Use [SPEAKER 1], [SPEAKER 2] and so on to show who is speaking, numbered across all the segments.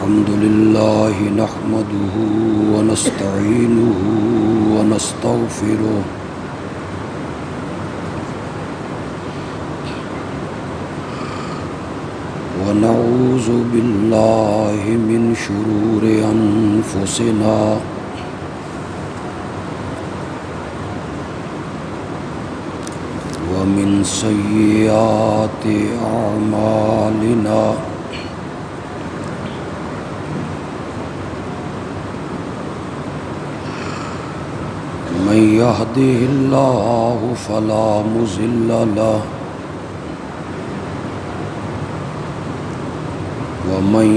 [SPEAKER 1] الحمد لله نحمده ونستعينه ونستغفره ونعوذ بالله من شرور أنفسنا ومن سيئات أعمالنا من يهده الله فلا مضل له ومن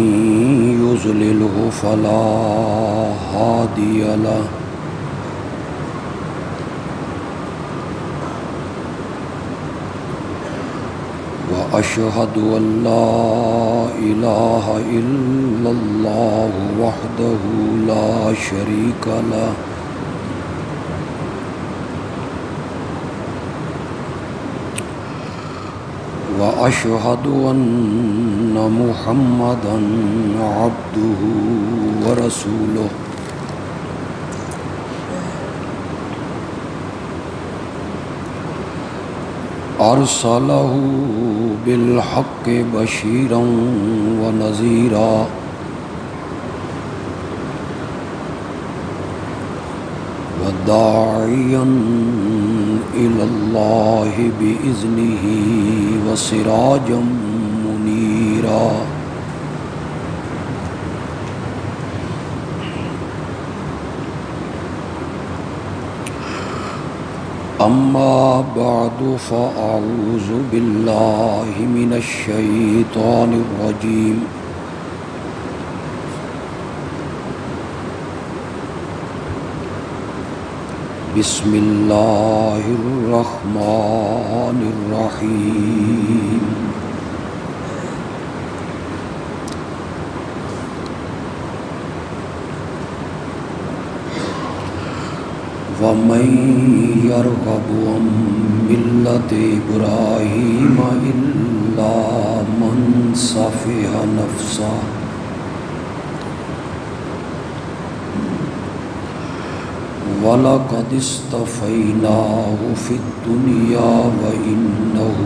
[SPEAKER 1] يضلله فلا هادي له وأشهد أن لا إله إلا الله وحده لا شريك له وأشهد أن محمدًا عبده ورسوله أرسله بالحق بشيرًا ونذيرًا وداعيًا إلى الله بإذنه وسراجا منيرا أما بعد فأعوذ بالله من الشيطان الرجيم بسم الله الرحمن الرحيم ومن يرغب عن ملة إبراهيم إلا من سفه نفسه وَلَقَدِ اصْطَفَيْنَاهُ فِي الدُّنْيَا وَإِنَّهُ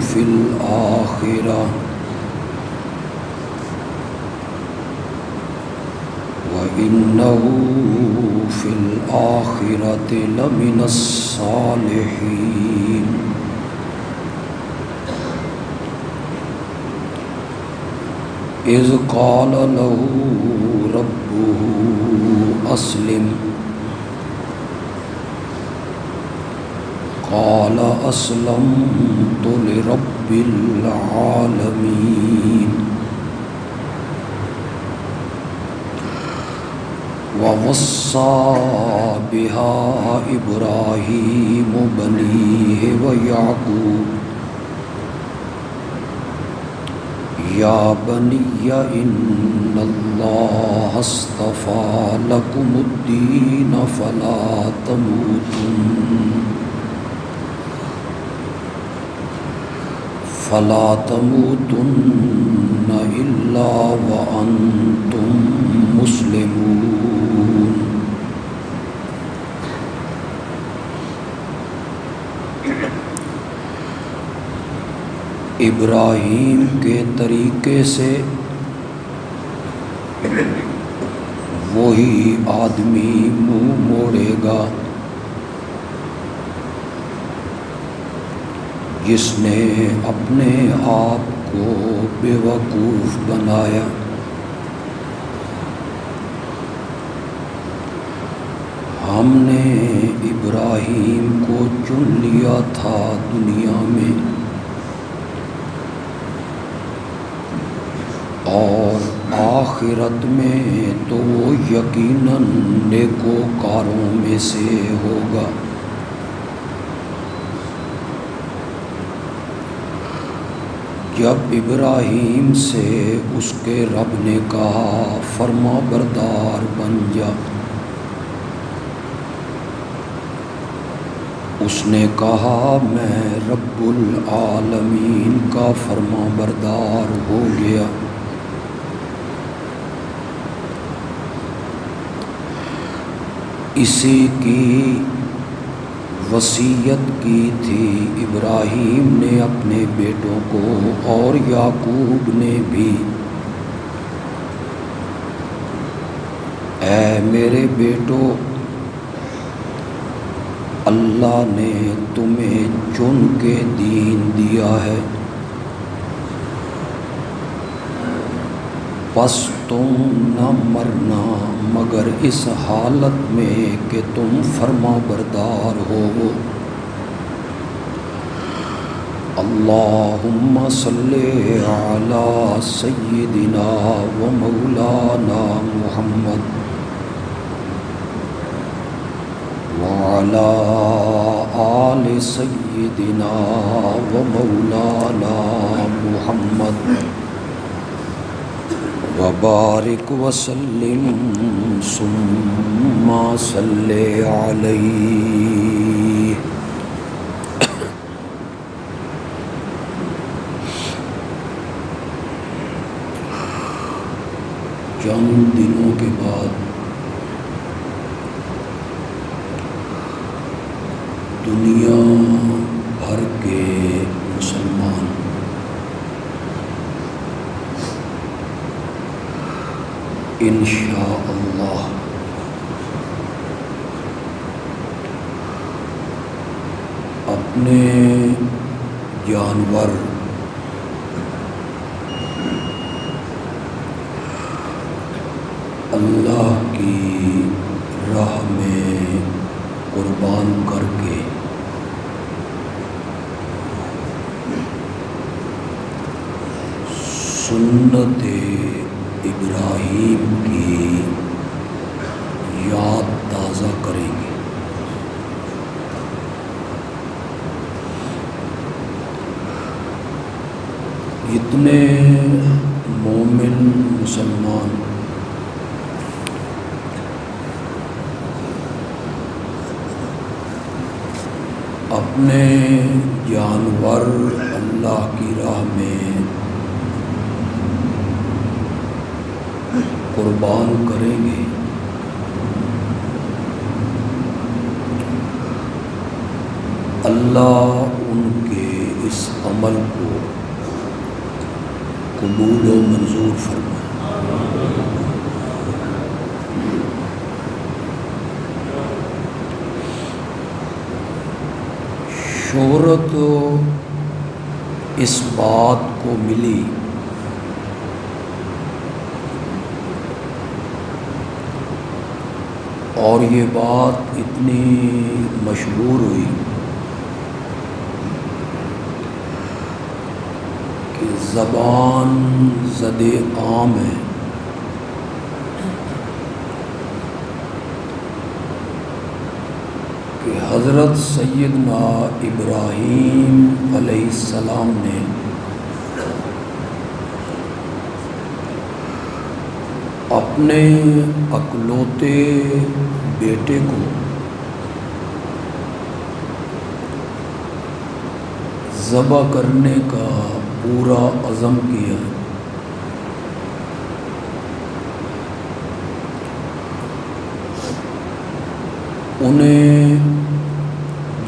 [SPEAKER 1] فِي الْآخِرَةِ لَمِنَ الصَّالِحِينَ إِذْ قَالَ لَهُ رَبُّهُ أَسْلِمْ قال أسلمت لرب العالمين ووصى بها إبراهيم بنيه ويعقوب يا بني إن الله اصطفى لكم الدين فلا تموتن إلا وأنتم مسلمون ابراہیم کے طریقے سے وہی آدمی منہ موڑے گا جس نے اپنے آپ کو بے وقوف بنایا ہم نے ابراہیم کو چن لیا تھا دنیا میں اور آخرت میں تو وہ یقیناً نیکوکاروں میں سے ہوگا جب ابراہیم سے اس کے رب نے کہا فرما بردار بن جا اس نے کہا میں رب العالمین کا فرما بردار ہو گیا اسی کی وصیت کی تھی ابراہیم نے اپنے بیٹوں کو، اور یعقوب نے بھی، اے میرے بیٹو، اللہ نے تمہیں چن کے دین دیا ہے، پس تم نہ مرنا مگر اس حالت میں کہ تم فرما بردار ہو۔ اللہم صلی علی سیدنا و مولانا محمد وعلی آل سیدنا و مولانا محمد وبارک وسلم ثم صلی علیہ۔ چند دنوں کے بعد دنیا بھر کے مسلمان انشاءاللہ اپنے جانور اللہ کی راہ میں قربان کر کے سنت ابراہیم کی یاد تازہ کریں گے۔ جتنے مومن مسلمان اپنے جانور اللہ کی راہ میں قربان کریں گے، اللہ ان کے اس عمل کو قبول و منظور فرمائے۔ شہرت اس بات کو ملی اور یہ بات اتنی مشہور ہوئی کہ زبان زد عام ہے کہ حضرت سیدنا ابراہیم علیہ السلام نے اپنے اکلوتے بیٹے کو ذبح کرنے کا پورا عزم کیا، انہیں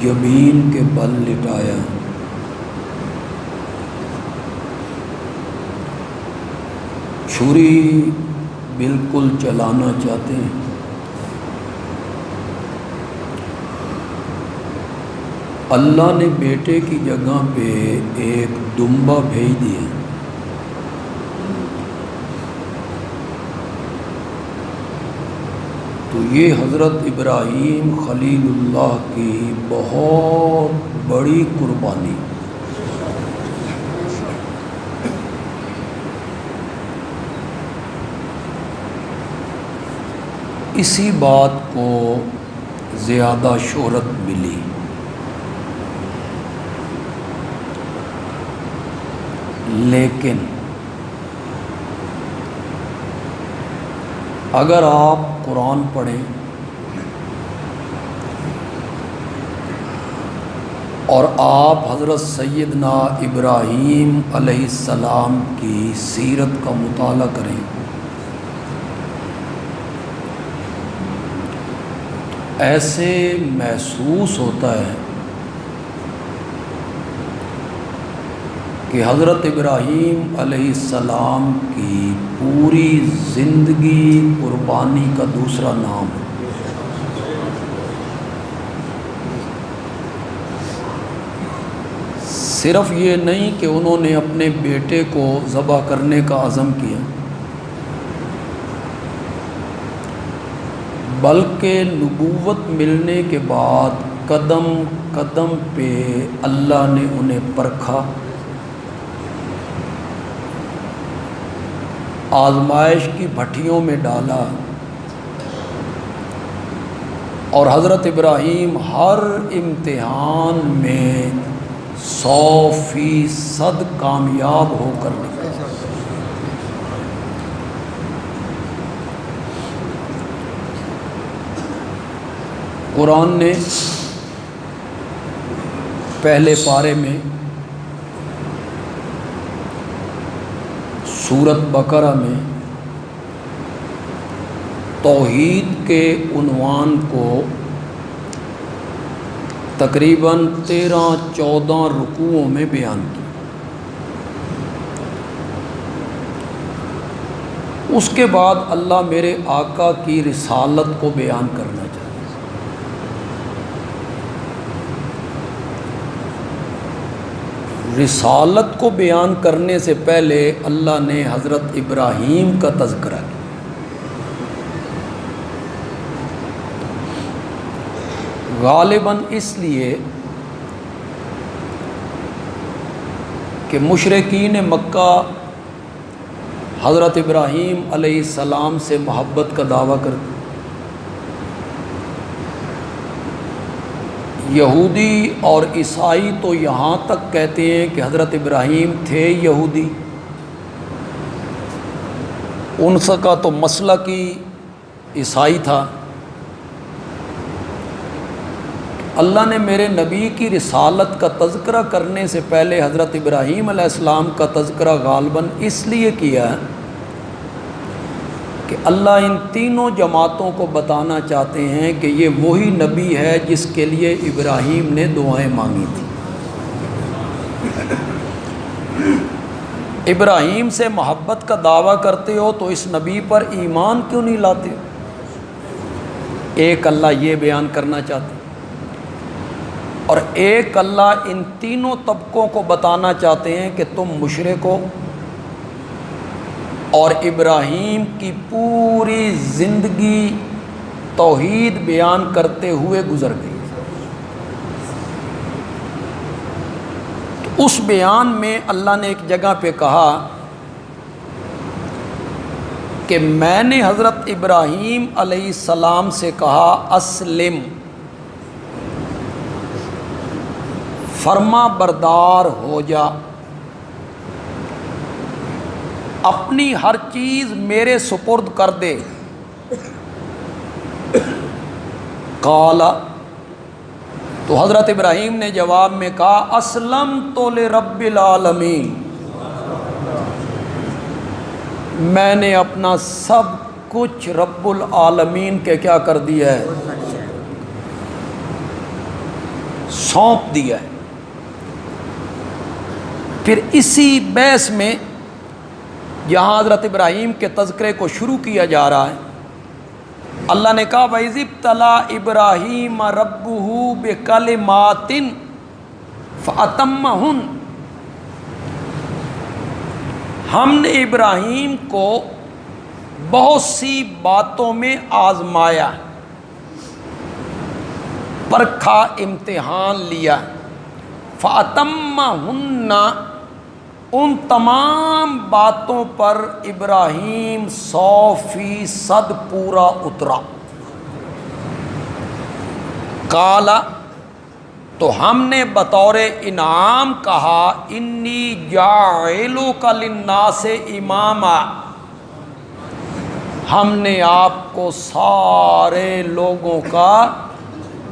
[SPEAKER 1] جبین کے بل لٹایا، چھری بالکل چلانا چاہتے ہیں، اللہ نے بیٹے کی جگہ پہ ایک دمبا بھیج دیا، تو یہ حضرت ابراہیم خلیل اللہ کی بہت بڑی قربانی، اسی بات کو زیادہ شہرت ملی۔ لیکن اگر آپ قرآن پڑھیں اور آپ حضرت سیدنا ابراہیم علیہ السلام کی سیرت کا مطالعہ کریں ایسے محسوس ہوتا ہے کہ حضرت ابراہیم علیہ السلام کی پوری زندگی قربانی کا دوسرا نام ہے۔ صرف یہ نہیں کہ انہوں نے اپنے بیٹے کو ذبح کرنے کا عزم کیا، بلکہ نبوت ملنے کے بعد قدم قدم پہ اللہ نے انہیں پرکھا، آزمائش کی بھٹیوں میں ڈالا، اور حضرت ابراہیم ہر امتحان میں 100% کامیاب ہو کر نکلے۔ قرآن نے پہلے پارے میں سورۃ بقرہ میں توحید کے عنوان کو تقریباً 13-14 رکوعوں میں بیان کیا۔ اس کے بعد اللہ میرے آقا کی رسالت کو بیان کرنا چاہتے ہیں۔ رسالت کو بیان کرنے سے پہلے اللہ نے حضرت ابراہیم کا تذکرہ کیا۔ غالباً اس لیے کہ مشرکین مکہ حضرت ابراہیم علیہ السلام سے محبت کا دعویٰ کرتے، یہودی اور عیسائی تو یہاں تک کہتے ہیں کہ حضرت ابراہیم تھے یہودی، ان کا تو مسلک ہی عیسائی تھا۔ اللہ نے میرے نبی کی رسالت کا تذکرہ کرنے سے پہلے حضرت ابراہیم علیہ السلام کا تذکرہ غالباً اس لیے کیا ہے کہ اللہ ان تینوں جماعتوں کو بتانا چاہتے ہیں کہ یہ وہی نبی ہے جس کے لیے ابراہیم نے دعائیں مانگی تھیں۔ ابراہیم سے محبت کا دعویٰ کرتے ہو تو اس نبی پر ایمان کیوں نہیں لاتے؟ ایک اللہ یہ بیان کرنا چاہتے ہیں، اور ایک اللہ ان تینوں طبقوں کو بتانا چاہتے ہیں کہ تم مشرک ہو، اور ابراہیم کی پوری زندگی توحید بیان کرتے ہوئے گزر گئی۔ تو اس بیان میں اللہ نے ایک جگہ پہ کہا کہ میں نے حضرت ابراہیم علیہ السلام سے کہا اسلم، فرما بردار ہو جا، اپنی ہر چیز میرے سپرد کر دے۔ قال، تو حضرت ابراہیم نے جواب میں کہا اسلمت لرب العالمین، میں نے اپنا سب کچھ رب العالمین کے کیا کر دیا ہے، سونپ دیا ہے۔ پھر اسی بحث میں جہاں حضرت ابراہیم کے تذکرے کو شروع کیا جا رہا ہے، اللہ نے کہا وَإِذِ ابْتَلَىٰ إِبْرَاهِيمَ رَبُّهُ بِكَلِمَاتٍ فَأَتَمَّهُنَّ، ہم نے ابراہیم کو بہت سی باتوں میں آزمایا، پرکھا، امتحان لیا۔ فَأَتَمَّهُنَّ، ان تمام باتوں پر ابراہیم 100% پورا اترا۔ قال، تو ہم نے بطور انعام کہا انی جاعلک للناس اماما، ہم نے آپ کو سارے لوگوں کا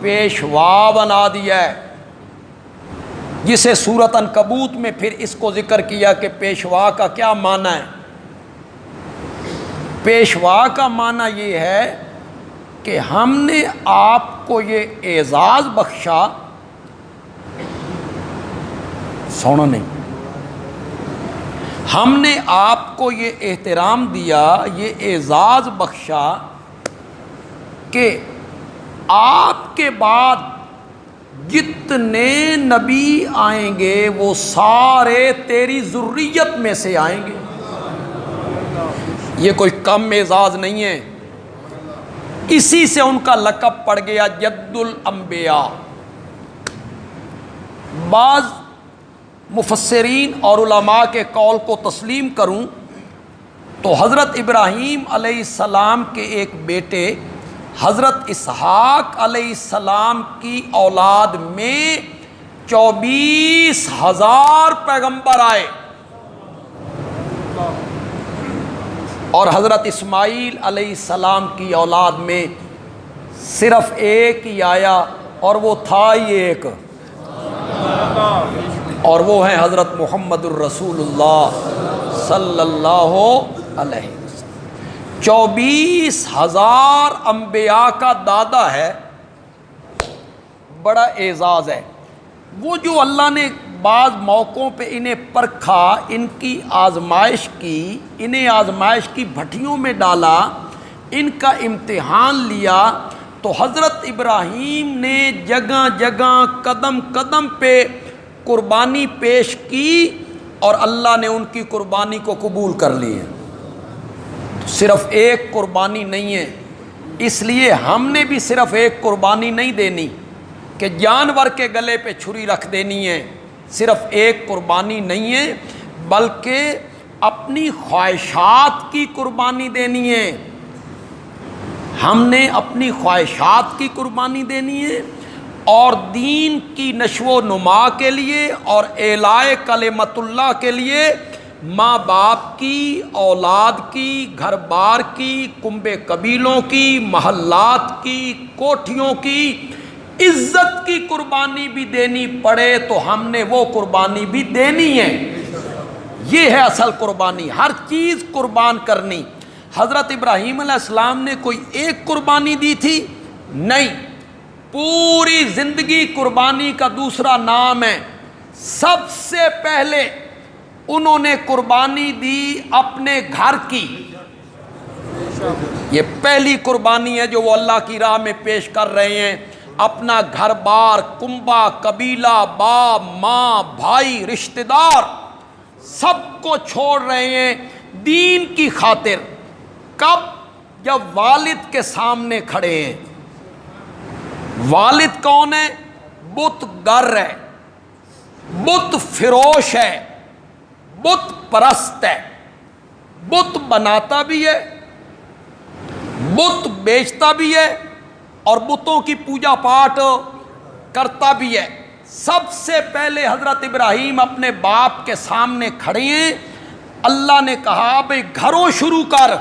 [SPEAKER 1] پیشوا بنا دیا ہے، جسے سورۃ عنکبوت میں پھر اس کو ذکر کیا کہ پیشوا کا کیا معنی ہے۔ پیشوا کا معنی یہ ہے کہ ہم نے آپ کو یہ اعزاز بخشا، سونا نہیں، ہم نے آپ کو یہ احترام دیا، یہ اعزاز بخشا کہ آپ کے بعد جتنے نبی آئیں گے وہ سارے تیری ذریت میں سے آئیں گے۔ یہ کوئی کم اعزاز نہیں ہے، اسی سے ان کا لقب پڑ گیا جد الانبیاء۔ بعض مفسرین اور علماء کے قول کو تسلیم کروں تو حضرت ابراہیم علیہ السلام کے ایک بیٹے حضرت اسحاق علیہ السلام کی اولاد میں 24,000 پیغمبر آئے، اور حضرت اسماعیل علیہ السلام کی اولاد میں صرف ایک ہی آیا، اور وہ تھا ہی ایک، اور وہ ہیں حضرت محمد الرسول اللہ صلی اللہ علیہ وسلم۔ 24,000 انبیاء کا دادا ہے، بڑا اعزاز ہے۔ وہ جو اللہ نے بعض موقعوں پہ انہیں پرکھا، ان کی آزمائش کی، انہیں آزمائش کی بھٹیوں میں ڈالا، ان کا امتحان لیا، تو حضرت ابراہیم نے جگہ جگہ قدم قدم پہ قربانی پیش کی، اور اللہ نے ان کی قربانی کو قبول کر لی ہے۔ صرف ایک قربانی نہیں ہے، اس لیے ہم نے بھی صرف ایک قربانی نہیں دینی کہ جانور کے گلے پہ چھری رکھ دینی ہے، صرف ایک قربانی نہیں ہے، بلکہ اپنی خواہشات کی قربانی دینی ہے۔ ہم نے اپنی خواہشات کی قربانی دینی ہے، اور دین کی نشو و نما کے لیے اور اعلاء کلمت اللہ کے لیے ماں باپ کی، اولاد کی، گھر بار کی، کنبے قبیلوں کی، محلات کی، کوٹھیوں کی عزت کی قربانی بھی دینی پڑے تو ہم نے وہ قربانی بھی دینی ہے۔ یہ ہے اصل قربانی، ہر چیز قربان کرنی۔ حضرت ابراہیم علیہ السلام نے کوئی ایک قربانی دی تھی؟ نہیں، پوری زندگی قربانی کا دوسرا نام ہے۔ سب سے پہلے انہوں نے قربانی دی اپنے گھر کی، یہ پہلی قربانی ہے جو وہ اللہ کی راہ میں پیش کر رہے ہیں۔ اپنا گھر بار، کنبہ، قبیلہ، باپ، ماں، بھائی، رشتہ دار سب کو چھوڑ رہے ہیں دین کی خاطر۔ کب؟ جب والد کے سامنے کھڑے ہیں۔ والد کون ہے؟ بت گر ہے، بت فروش ہے، بت پرست ہے، بت بناتا بھی ہے، بت بیچتا بھی ہے، اور بتوں کی پوجا پاٹ کرتا بھی ہے۔ سب سے پہلے حضرت ابراہیم اپنے باپ کے سامنے کھڑے ہیں۔ اللہ نے کہا بھئی گھروں شروع کر،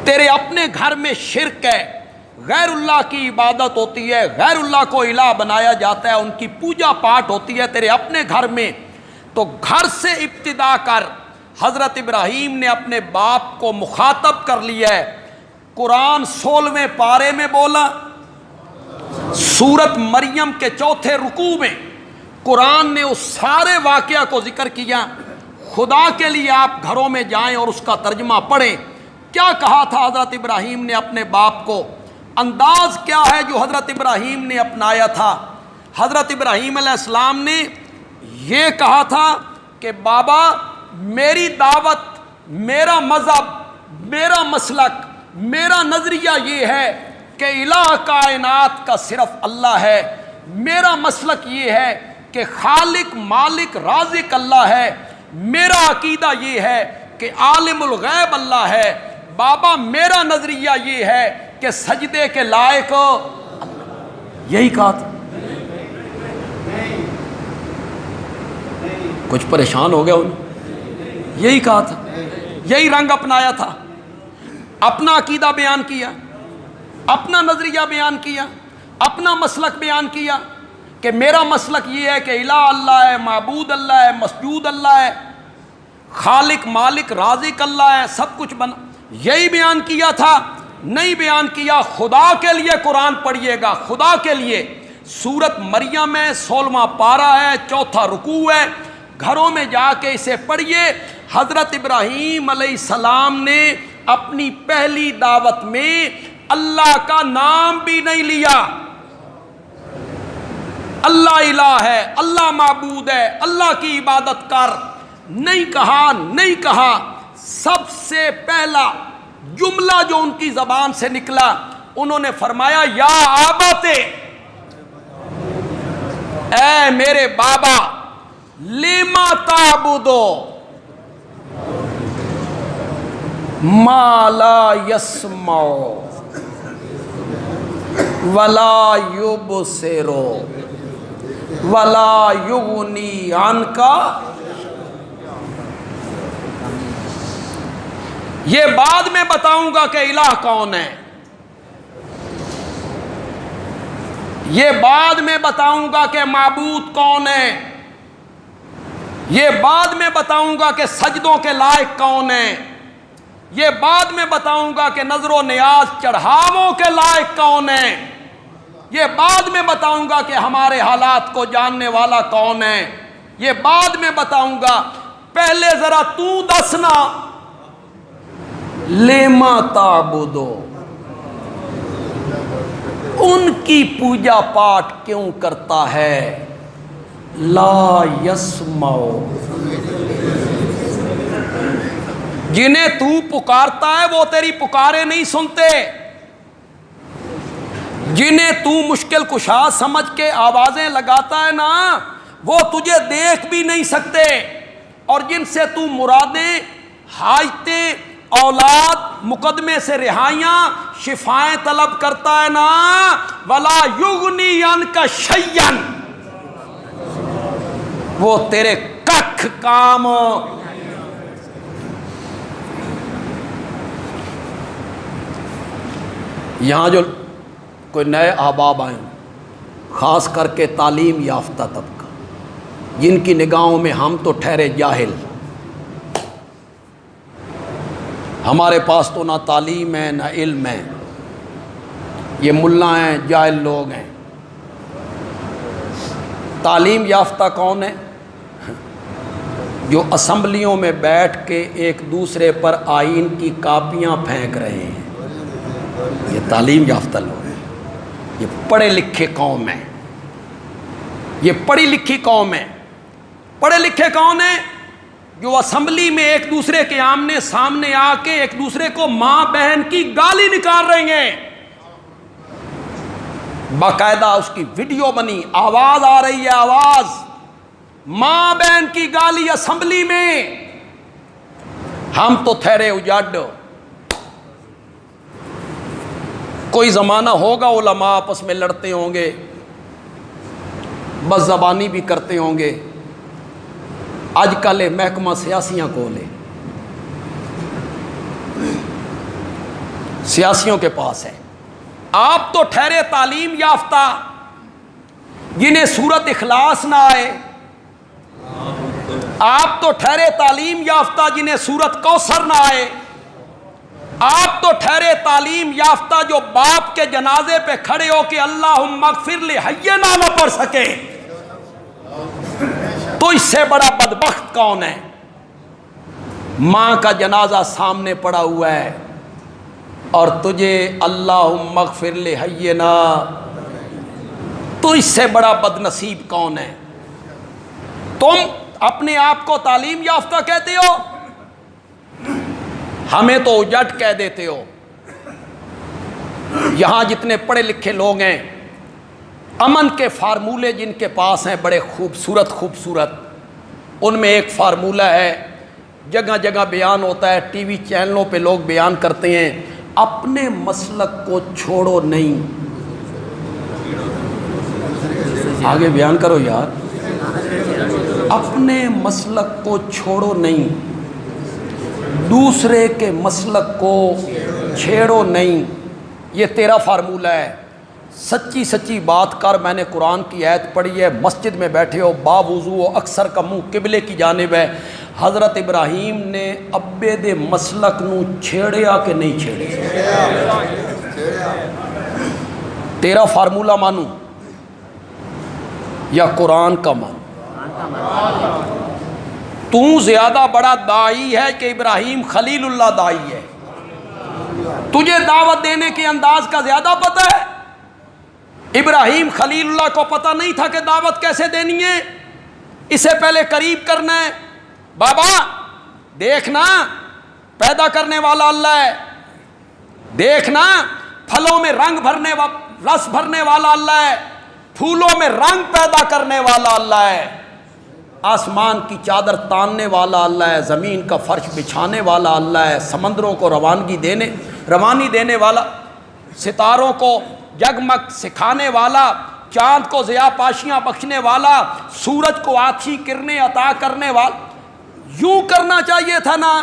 [SPEAKER 1] تیرے اپنے گھر میں شرک ہے، غیر اللہ کی عبادت ہوتی ہے، غیر اللہ کو الہ بنایا جاتا ہے، ان کی پوجا پاٹ ہوتی ہے تیرے اپنے گھر میں، تو گھر سے ابتدا کر۔ حضرت ابراہیم نے اپنے باپ کو مخاطب کر لیا ہے۔ قرآن 16ویں پارے میں بولا، سورت مریم کے 4تھے رکوع میں قرآن نے اس سارے واقعہ کو ذکر کیا۔ خدا کے لیے آپ گھروں میں جائیں اور اس کا ترجمہ پڑھیں۔ کیا کہا تھا حضرت ابراہیم نے اپنے باپ کو؟ انداز کیا ہے جو حضرت ابراہیم نے اپنایا تھا؟ حضرت ابراہیم علیہ السلام نے یہ کہا تھا کہ بابا میری دعوت، میرا مذہب، میرا مسلک، میرا نظریہ یہ ہے کہ الہ کائنات کا صرف اللہ ہے۔ میرا مسلک یہ ہے کہ خالق مالک رازق اللہ ہے۔ میرا عقیدہ یہ ہے کہ عالم الغیب اللہ ہے۔ بابا میرا نظریہ یہ ہے کہ سجدے کے لائق اللہ۔ یہی کہا تھا۔ کچھ پریشان ہو گیا انہیں؟ یہی کہا تھا، یہی رنگ اپنایا تھا، اپنا عقیدہ بیان کیا، اپنا نظریہ بیان کیا، اپنا مسلک بیان کیا کہ میرا مسلک یہ ہے کہ الہ اللہ ہے، معبود اللہ ہے، مسجود اللہ ہے، خالق مالک رازق اللہ ہے، سب کچھ بنا۔ یہی بیان کیا تھا نہیں بیان کیا، خدا کے لیے قرآن پڑھیے گا، خدا کے لیے۔ سورت مریم ہے، 16واں پارہ ہے، 4تھا رکوع ہے، گھروں میں جا کے اسے پڑھیے۔ حضرت ابراہیم علیہ السلام نے اپنی پہلی دعوت میں اللہ کا نام بھی نہیں لیا۔ اللہ الہ ہے، اللہ معبود ہے، اللہ کی عبادت کر، نہیں کہا، نہیں کہا۔ سب سے پہلا جملہ جو ان کی زبان سے نکلا، انہوں نے فرمایا یا آبت، اے میرے بابا، لما تعبدو ما لا یسمع ولا یبصر ولا یغنی عنک، یہ بعد میں بتاؤں گا کہ الہ کون ہے، یہ بعد میں بتاؤں گا کہ معبود کون ہے، یہ بعد میں بتاؤں گا کہ سجدوں کے لائق کون ہے، یہ بعد میں بتاؤں گا کہ نظر و نیاز چڑھاووں کے لائق کون ہے، یہ بعد میں بتاؤں گا کہ ہمارے حالات کو جاننے والا کون ہے، یہ بعد میں بتاؤں گا۔ پہلے ذرا تو دسنا، لما تعبدو، ان کی پوجا پاٹ کیوں کرتا ہے، لا یسمع، جنہیں تو پکارتا ہے وہ تیری پکارے نہیں سنتے، جنہیں تو مشکل کشا سمجھ کے آوازیں لگاتا ہے نا، وہ تجھے دیکھ بھی نہیں سکتے، اور جن سے تو مرادیں، حاجتیں، اولاد، مقدمے سے رہائیاں، شفائیں طلب کرتا ہے نا، ولا یغنی عنک شیئا، وہ تیرے ککھ کام۔ یہاں جو کوئی نئے احباب آئے، خاص کر کے تعلیم یافتہ طبقہ، جن کی نگاہوں میں ہم تو ٹھہرے جاہل، ہمارے پاس تو نہ تعلیم ہے نہ علم ہے، یہ ملا ہیں، جاہل لوگ ہیں۔ تعلیم یافتہ کون ہے؟ جو اسمبلیوں میں بیٹھ کے ایک دوسرے پر آئین کی کاپیاں پھینک رہے ہیں، یہ تعلیم یافتہ لوگ ہیں، یہ پڑھے لکھے قوم ہے، یہ پڑھی لکھی قوم ہے۔ پڑھے لکھے کون ہیں؟ جو اسمبلی میں ایک دوسرے کے آمنے سامنے آ کے ایک دوسرے کو ماں بہن کی گالی نکال رہے ہیں، باقاعدہ اس کی ویڈیو بنی، آواز آ رہی ہے، آواز، ماں بہن کی گالی اسمبلی میں۔ ہم تو ٹھہرے اجاڈ۔ کوئی زمانہ ہوگا علماء آپس میں لڑتے ہوں گے، بس زبانی بھی کرتے ہوں گے۔ آج کل محکمہ سیاسیاں کو لے، سیاسیوں کے پاس ہے۔ آپ تو ٹھہرے تعلیم یافتہ، جنہیں سورت اخلاص نہ آئے، آپ تو ٹھہرے تعلیم یافتہ جنہیں سورت کوثر نہ آئے، آپ تو ٹھہرے تعلیم یافتہ جو باپ کے جنازے پہ کھڑے ہو کہ اللہم اغفر لحینا نہ پڑھ سکے۔ تو اس سے بڑا بدبخت کون ہے؟ ماں کا جنازہ سامنے پڑا ہوا ہے اور تجھے اللہم اغفر لحینا، تو اس سے بڑا بد نصیب کون ہے؟ تم اپنے آپ کو تعلیم یافتہ کہتے ہو، ہمیں تو اجٹ کہہ دیتے ہو۔ یہاں جتنے پڑھے لکھے لوگ ہیں، امن کے فارمولے جن کے پاس ہیں بڑے خوبصورت، ان میں ایک فارمولہ ہے، جگہ جگہ بیان ہوتا ہے، ٹی وی چینلوں پہ لوگ بیان کرتے ہیں، اپنے مسلک کو چھوڑو نہیں۔ آگے بیان کرو یار، اپنے مسلک کو چھوڑو نہیں، دوسرے کے مسلک کو چھیڑو نہیں، یہ تیرا فارمولہ ہے۔ سچی سچی بات کر، میں نے قرآن کی آیت پڑھی ہے، مسجد میں بیٹھے ہو، باوضو ہو، اکثر کا منہ قبلے کی جانب ہے، حضرت ابراہیم نے ابے دے مسلک نو چھیڑیا کہ نہیں چھیڑیا؟ تیرا فارمولہ مانوں یا قرآن کا مانوں؟ تو زیادہ بڑا داعی ہے کہ ابراہیم خلیل اللہ داعی ہے؟ تجھے دعوت دینے کے انداز کا زیادہ پتہ ہے؟ ابراہیم خلیل اللہ کو پتہ نہیں تھا کہ دعوت کیسے دینی ہے؟ اسے پہلے قریب کرنا ہے. بابا دیکھنا پیدا کرنے والا اللہ ہے، دیکھنا پھلوں میں رنگ بھرنے رس بھرنے والا اللہ ہے، پھولوں میں رنگ پیدا کرنے والا اللہ ہے، آسمان کی چادر تاننے والا اللہ ہے، زمین کا فرش بچھانے والا اللہ ہے، سمندروں کو روانی دینے والا، ستاروں کو جگمگ سکھانے والا، چاند کو ضیاء پاشیاں بخشنے والا، سورج کو آتھی کرنیں عطا کرنے والا. یوں کرنا چاہیے تھا نا.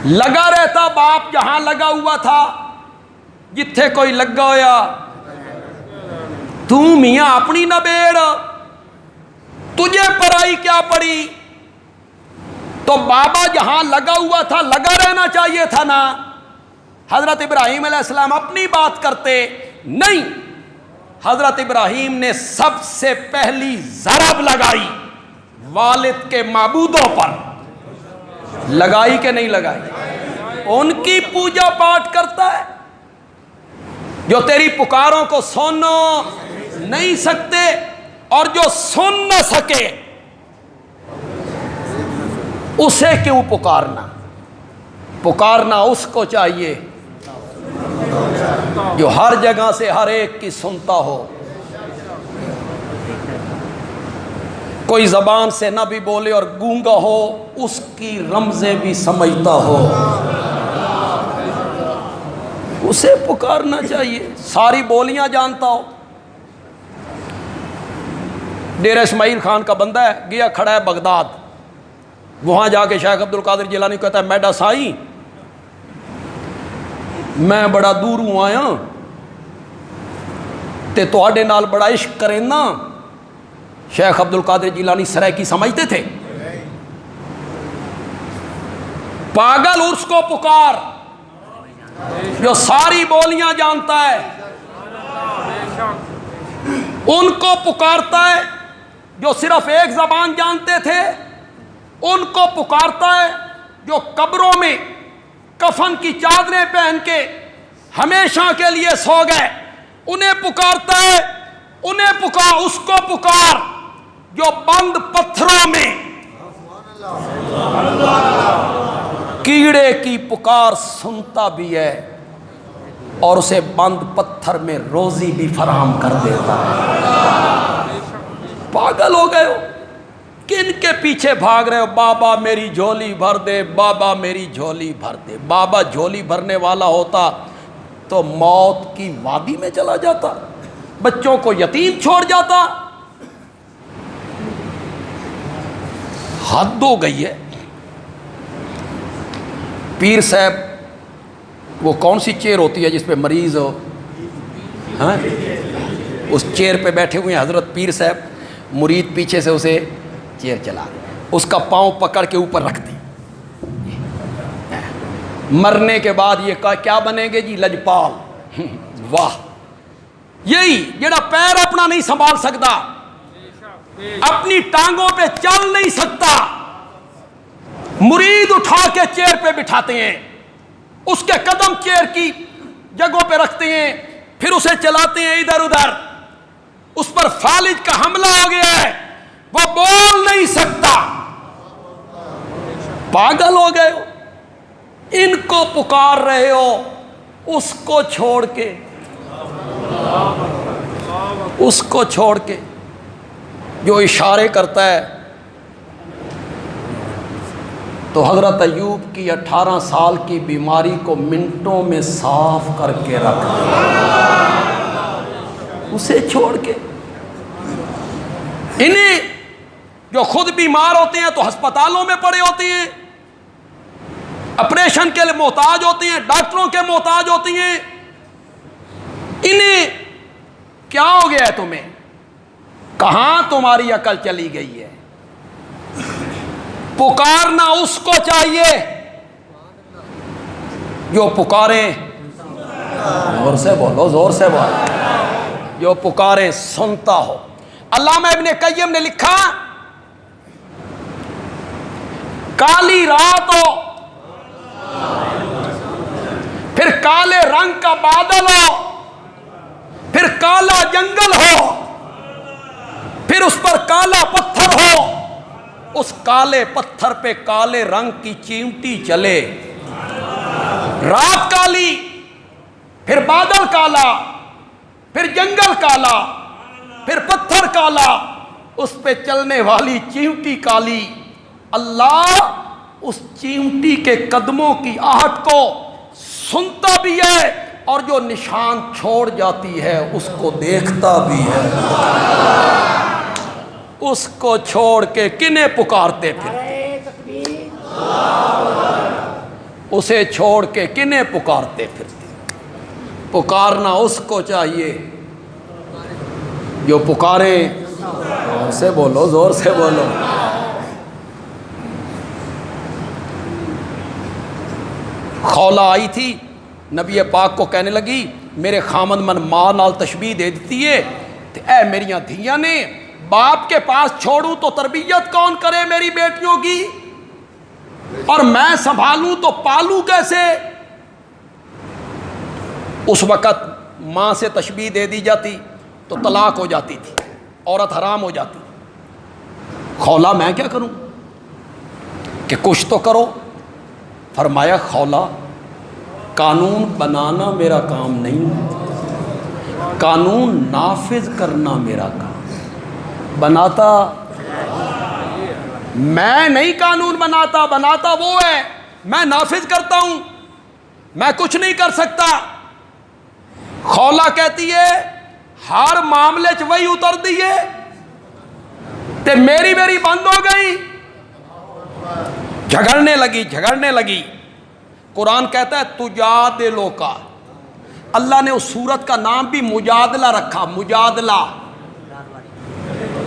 [SPEAKER 1] لگا رہتا باپ جہاں لگا ہوا تھا، جتھے کوئی لگا ہویا. تو میاں اپنی نہ بیڑ، تجھے پرائی کیا پڑی؟ تو بابا جہاں لگا ہوا تھا لگا رہنا چاہیے تھا نا. حضرت ابراہیم علیہ السلام اپنی بات کرتے نہیں، حضرت ابراہیم نے سب سے پہلی ضرب لگائی والد کے معبودوں پر. لگائی کہ نہیں لگائی؟ ان کی پوجا پاٹ کرتا ہے جو تیری پکاروں کو سن نہیں سکتے، اور جو سن نہ سکے اسے کیوں پکارنا؟ پکارنا اس کو چاہیے جو ہر جگہ سے ہر ایک کی سنتا ہو. کوئی زبان سے نہ بھی بولے اور گونگا ہو، اس کی رمزیں بھی سمجھتا ہو، اسے پکارنا چاہیے. ساری بولیاں جانتا ہو. ڈیرہ اسماعیل خان کا بندہ ہے، گیا کھڑا ہے بغداد. وہاں جا کے شیخ عبد القادر جیلانی کہتا ہے میڈا سائی میں بڑا دوروں آیا تے تواڈے نال بڑا عشق کرینا. شیخ عبد القادر جیلانی سرائکی سمجھتے تھے. پاگل عرس کو پکار جو ساری بولیاں جانتا ہے، ان کو پکارتا ہے جو صرف ایک زبان جانتے تھے، ان کو پکارتا ہے جو قبروں میں کفن کی چادریں پہن کے ہمیشہ کے لیے سو گئے، انہیں پکارتا ہے. اس کو پکار جو بند پتھروں میں کیڑے کی پکار سنتا بھی ہے اور اسے بند پتھر میں روزی بھی فراہم کر دیتا ہے. پاگل ہو گئے ہو؟ کن کے پیچھے بھاگ رہے ہو؟ بابا میری جھولی بھر دے، بابا میری جھولی بھر دے. بابا جھولی بھرنے والا ہوتا تو موت کی وادی میں چلا جاتا، بچوں کو یتیم چھوڑ جاتا. حد ہو گئی ہے. پیر صاحب وہ کون سی چیئر ہوتی ہے جس پہ مریض ہو، ہاں اس چیئر پہ بیٹھے ہوئے ہیں حضرت پیر صاحب، مرید پیچھے سے اسے چیئر چلا اس کا پاؤں پکڑ کے اوپر رکھ دی. مرنے کے بعد یہ کیا بنیں گے جی؟ لجپال. واہ، یہی جڑا پیر اپنا نہیں سنبھال سکتا، اپنی ٹانگوں پہ چل نہیں سکتا، مرید اٹھا کے چیئر پہ بٹھاتے ہیں، اس کے قدم چیئر کی جگہوں پہ رکھتے ہیں، پھر اسے چلاتے ہیں ادھر ادھر. اس پر فالج کا حملہ ہو گیا ہے، وہ بول نہیں سکتا. پاگل ہو گئے ہو؟ ان کو پکار رہے ہو، اس کو چھوڑ کے جو اشارے کرتا ہے. تو حضرت ایوب کی 18 سال کی بیماری کو منٹوں میں صاف کر کے رکھ دیا، اسے چھوڑ کے. انہیں جو خود بیمار ہوتے ہیں تو ہسپتالوں میں پڑے ہوتے ہیں، آپریشن کے لیے محتاج ہوتے ہیں، ڈاکٹروں کے محتاج ہوتے ہیں. انہیں کیا ہو گیا ہے تمہیں؟ کہاں تمہاری عقل چلی گئی ہے؟ پکارنا اس کو چاہیے جو پکاریں زور سے بولو، زور سے بولو، جو پکارے سنتا ہو۔ علامہ ابن قیم نے لکھا کالی رات ہو، پھر کالے رنگ کا بادل ہو، پھر کالا جنگل ہو، پھر اس پر کالا پتھر ہو، اس کالے پتھر پہ کالے رنگ کی چیمٹی چلے، رات کالی، پھر بادل کالا، پھر جنگل کالا، پھر پتھر کالا، اس پہ چلنے والی چیمٹی کالی، اللہ اس چیمٹی کے قدموں کی آہٹ کو سنتا بھی ہے اور جو نشان چھوڑ جاتی ہے اس کو دیکھتا بھی ہے۔ اس کو چھوڑ کے کنہیں پکارتے پھرتے، اسے چھوڑ کے کنہیں پکارتے پھرتے؟ پکارنا اس کو چاہیے جو پکارے، زور سے بولو، زور سے بولو۔ خولا آئی تھی نبی پاک کو کہنے لگی میرے خامد من ماں نال تشبیہ دے دیتی ہے، اے میریاں دھیاں نے، باپ کے پاس چھوڑوں تو تربیت کون کرے میری بیٹیوں کی، اور میں سنبھالوں تو پالوں کیسے؟ اس وقت ماں سے تشبیہ دے دی جاتی تو طلاق ہو جاتی تھی، عورت حرام ہو جاتی۔ خولا میں کیا کروں کہ کچھ تو کرو؟ فرمایا خولا قانون بنانا میرا کام نہیں، قانون نافذ کرنا میرا کام۔ بناتا میں نہیں، قانون بناتا وہ ہے، میں نافذ کرتا ہوں، میں کچھ نہیں کر سکتا۔ خولا کہتی ہے ہر معاملے چ وہی اتر دیے تے میری بند ہو گئی، جھگڑنے لگی۔ قرآن کہتا ہے تجادلو کا، اللہ نے اس سورت کا نام بھی مجادلہ رکھا،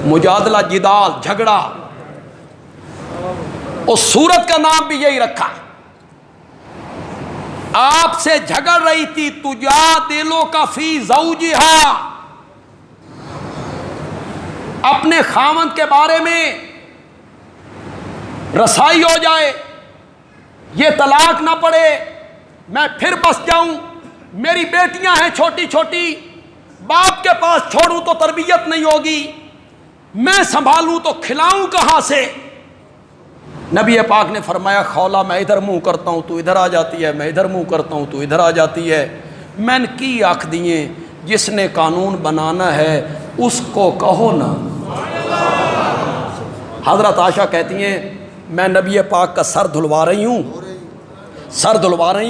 [SPEAKER 1] مجادلہ جدال، جھگڑا، اس سورت کا نام بھی یہی رکھا۔ آپ سے جھگڑ رہی تھی، تجادلو کا فی زوجہا، اپنے خاوند کے بارے میں رسائی ہو جائے، یہ طلاق نہ پڑے، میں پھر بس جاؤں، میری بیٹیاں ہیں چھوٹی چھوٹی، باپ کے پاس چھوڑوں تو تربیت نہیں ہوگی، میں سنبھالوں تو کھلاؤں کہاں سے؟ نبی پاک نے فرمایا خولا میں ادھر منہ کرتا ہوں تو ادھر آ جاتی ہے، میں ادھر منہ کرتا ہوں تو ادھر آ جاتی ہے۔ میں نے کی آنکھ دیے، جس نے قانون بنانا ہے اس کو کہو نا۔ حضرت عائشہ کہتی ہیں میں نبی پاک کا سر دھلوا رہی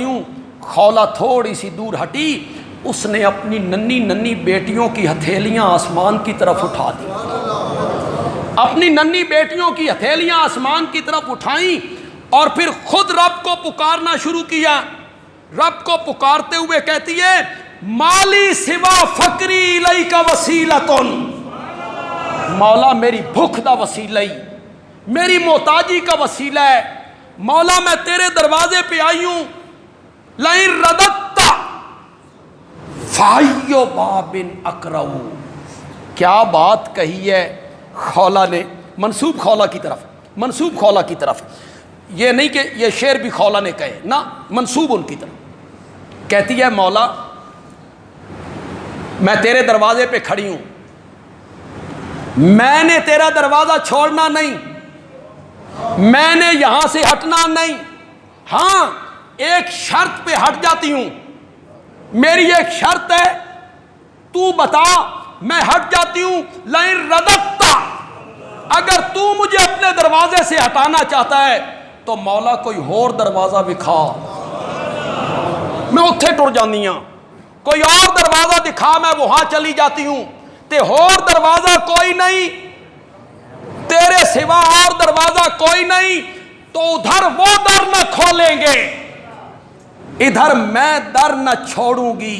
[SPEAKER 1] ہوں، خولا تھوڑی سی دور ہٹی، اس نے اپنی ننھی بیٹیوں کی ہتھیلیاں آسمان کی طرف اٹھا دی، اپنی ننھی بیٹیوں کی ہتھیلیاں آسمان کی طرف اٹھائیں اور پھر خود رب کو پکارنا شروع کیا۔ رب کو پکارتے ہوئے کہتی ہے مالی سوا فقری الیک وسیلۃ، مولا میری بھوک دا وسیلہ ہی، میری محتاجی کا وسیلہ ہے، مولا میں تیرے دروازے پہ آئی ہوں، لئن رددت فای باب اقرع، کیا بات کہی ہے خولا نے، منسوب خولا کی طرف، یہ نہیں کہ یہ شعر بھی خولا نے کہے، نہ منسوب ان کی طرف۔ کہتی ہے مولا میں تیرے دروازے پہ کھڑی ہوں، میں نے تیرا دروازہ چھوڑنا نہیں، میں نے یہاں سے ہٹنا نہیں، ہاں ایک شرط پہ ہٹ جاتی ہوں، میری ایک شرط ہے، تو بتا میں ہٹ جاتی ہوں، لئن رددت، اگر تو مجھے اپنے دروازے سے ہٹانا چاہتا ہے تو مولا کوئی اور دروازہ دکھا، میں اتھے ٹر جانی ہوں، کوئی اور دروازہ دکھا، میں وہاں چلی جاتی ہوں، تے اور دروازہ کوئی نہیں، تیرے سوا اور دروازہ کوئی نہیں، تو ادھر وہ در نہ کھولیں گے، ادھر میں در نہ چھوڑوں گی،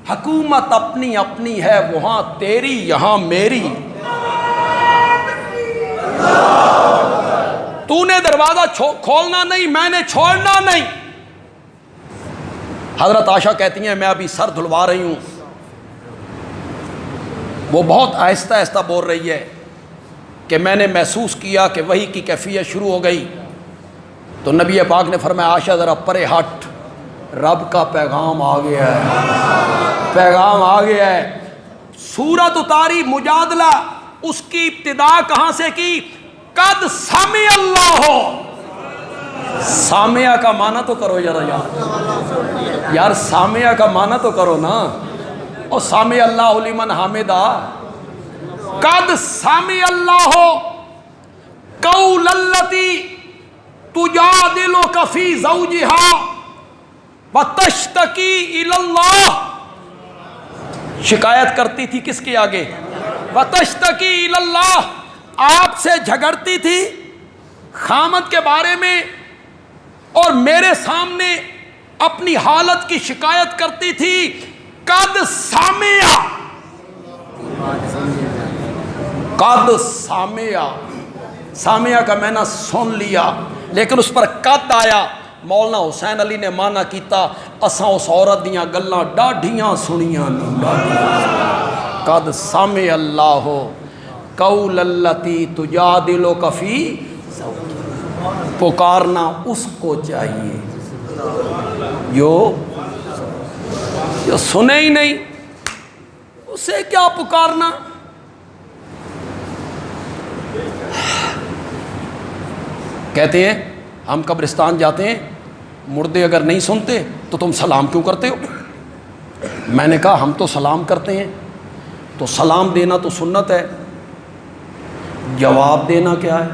[SPEAKER 1] حکومت اپنی اپنی ہے، وہاں تیری یہاں میری، تو نے دروازہ کھولنا نہیں، میں نے چھوڑنا نہیں۔ حضرت عائشہ کہتی ہیں میں ابھی سر دھلوا رہی ہوں، وہ بہت آہستہ آہستہ بول رہی ہے کہ میں نے محسوس کیا کہ وحی کی کیفیت شروع ہو گئی. تو نبی پاک نے فرمایا عائشہ ذرا پرے ہٹ، رب کا پیغام آ گیا ہے، پیغام آ گیا ہے. سورت اتاری مجادلہ، اس کی ابتدا کہاں سے کی؟ قد سمع اللہ. سامعہ کا معنی تو کرو یار سامعہ کا معنی تو کرو نا. اور سامع اللہ لمن حامدہ. قد سمع اللہ قول التی تجادلک فی زوجہا وتشتکی الی اللہ. شکایت کرتی تھی کس کے آگے؟ وتشتکی الی اللہ. آپ سے جھگڑتی تھی خامد کے بارے میں اور میرے سامنے اپنی حالت کی شکایت کرتی تھی. قد سامع، قد سامع، سامع کا میں نے سن لیا، لیکن اس پر قد آیا. مولانا حسین علی نے مانا کیتا اساں اس عورت دیاں گلاں ڈاڈھیاں سنیاں نہیں. قد سامع اللہ قول التی تجادلک فی زوجہا. پکارنا اس کو چاہیے جو سنے ہی نہیں، اسے کیا پکارنا. کہتے ہیں ہم قبرستان جاتے ہیں، مردے اگر نہیں سنتے تو تم سلام کیوں کرتے ہو؟ میں نے کہا ہم تو سلام کرتے ہیں، تو سلام دینا تو سنت ہے، جواب دینا کیا ہے؟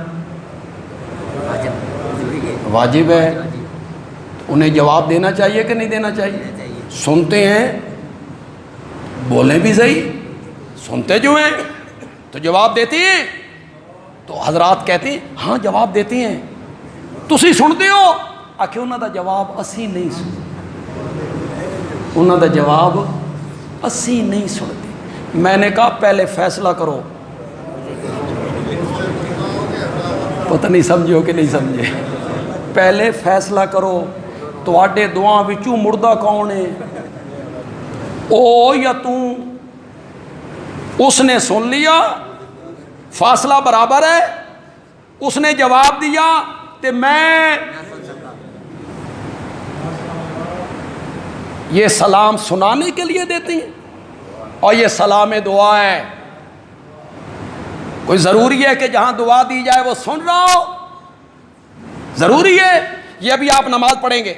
[SPEAKER 1] واجب ہے. انہیں جواب دینا چاہیے کہ نہیں دینا چاہیے؟ سنتے ہیں بولیں بھی صحیح، سنتے جو ہیں تو جواب دیتے ہیں. تو حضرات کہتے ہیں ہاں جواب دیتے ہیں. تسی سنتے ہو؟ آخر انہوں دا جواب اسی نہیں سنتے، انہوں دا جواب اسی نہیں سنتے. میں نے کہا پہلے فیصلہ کرو. پتہ نہیں سمجھو کہ نہیں سمجھے. پہلے فیصلہ کرو تواڈے دعاں وچوں مردہ کون ہے، او یا توں؟ اس نے سن لیا، فاصلہ برابر ہے، اس نے جواب دیا تے میں یہ سلام سنانے کے لیے دیتی ہیں اور یہ سلام دعا ہے. کوئی ضروری ہے کہ جہاں دعا دی جائے وہ سن رہا ہو؟ ضروری ہے؟ یہ ابھی آپ نماز پڑھیں گے،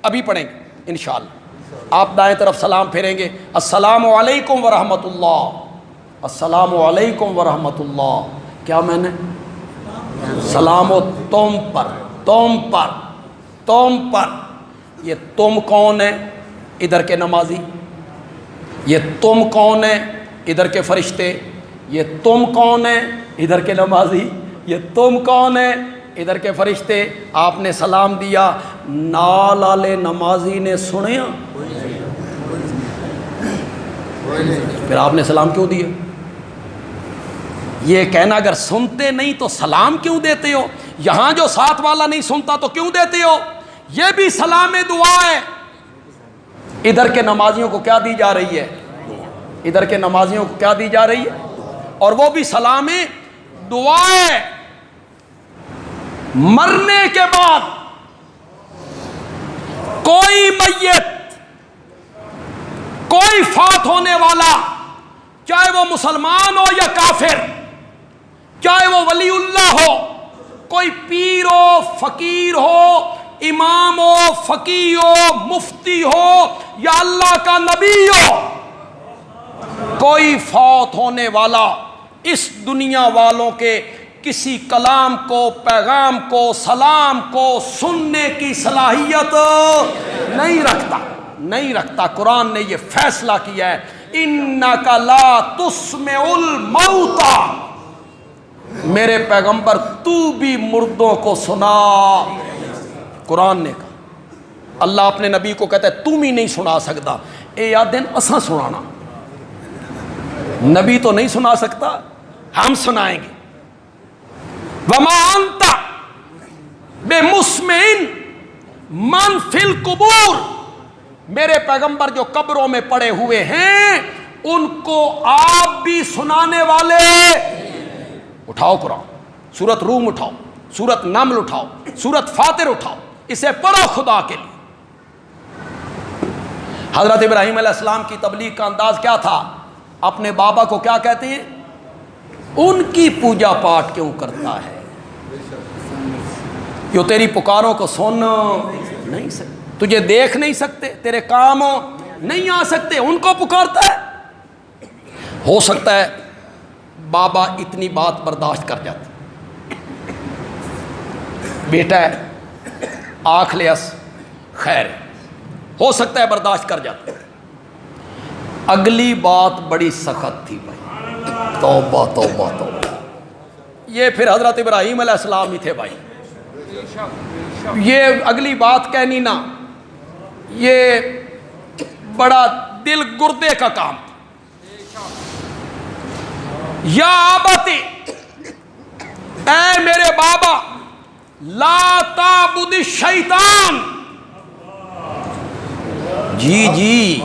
[SPEAKER 1] ابھی پڑھیں گے انشاءاللہ. آپ دائیں طرف سلام پھیریں گے، السلام علیکم ورحمۃ اللہ، السلام علیکم ورحمۃ اللہ. کیا میں نے سلام و تم پر، تم پر، تم پر. یہ تم کون ہے؟ ادھر کے نمازی. یہ تم کون ہے؟ ادھر کے فرشتے. یہ تم کون ہے؟ ادھر کے نمازی. یہ تم کون ہے؟ ادھر کے فرشتے. آپ نے سلام دیا، نال والے نمازی نے سنیا؟ پھر آپ نے سلام کیوں دیا؟ یہ کہنا اگر سنتے نہیں تو سلام کیوں دیتے ہو؟ یہاں جو ساتھ والا نہیں سنتا تو کیوں دیتے ہو؟ یہ بھی سلام دعا ہے. ادھر کے نمازیوں کو کیا دی جا رہی ہے؟ ادھر کے نمازیوں کو کیا دی جا رہی ہے؟ اور وہ بھی سلام دعا ہے. مرنے کے بعد کوئی میت، کوئی فوت ہونے والا، چاہے وہ مسلمان ہو یا کافر، چاہے وہ ولی اللہ ہو، کوئی پیر ہو، فقیر ہو، امام ہو، فقیہ ہو، مفتی ہو یا اللہ کا نبی ہو، کوئی فوت ہونے والا اس دنیا والوں کے کسی کلام کو، پیغام کو، سلام کو سننے کی صلاحیت نہیں رکھتا، نہیں رکھتا. قرآن نے یہ فیصلہ کیا ہے، اِنَّكَ لَا تُسْمِعُ الْمَوْتَى. میرے پیغمبر تو بھی مردوں کو سنا. قرآن نے کہا. اللہ اپنے نبی کو کہتا ہے تم ہی نہیں سنا سکتا، اے یاد دن اساں سنانا. نبی تو نہیں سنا سکتا، ہم سنائیں گے. وَمَا أَنْتَ بِمُسْمِعٍ مَنْ فِي الْقُبُورِ. میرے پیغمبر جو قبروں میں پڑے ہوئے ہیں ان کو آپ بھی سنانے والے. اٹھاؤ قرآن، سورت روم اٹھاؤ، سورت نمل اٹھاؤ، سورت فاطر اٹھاؤ، اسے پڑھو خدا کے لیے. حضرت ابراہیم علیہ السلام کی تبلیغ کا انداز کیا تھا؟ اپنے بابا کو کیا کہتے ہیں؟ ان کی پوجا پاٹ کیوں کرتا ہے؟ جو تیری پکاروں کو سن نہیں سکتے، تجھے دیکھ نہیں سکتے، تیرے کام نہیں آ سکتے، ان کو پکارتا ہے. ہو سکتا ہے بابا اتنی بات برداشت کر جاتے، بیٹا ہے آنکھ لے اس خیر ہے، ہو سکتا ہے برداشت کر جاتے. اگلی بات بڑی سخت تھی بھائی، توبہ توبہ توبہ. یہ پھر حضرت ابراہیم علیہ السلام ہی تھے بھائی. یہ اگلی بات کہنی نا، یہ بڑا دل گردے کا کام تھا. یا آباتی، اے میرے بابا، لا تعبد الشیطان. جی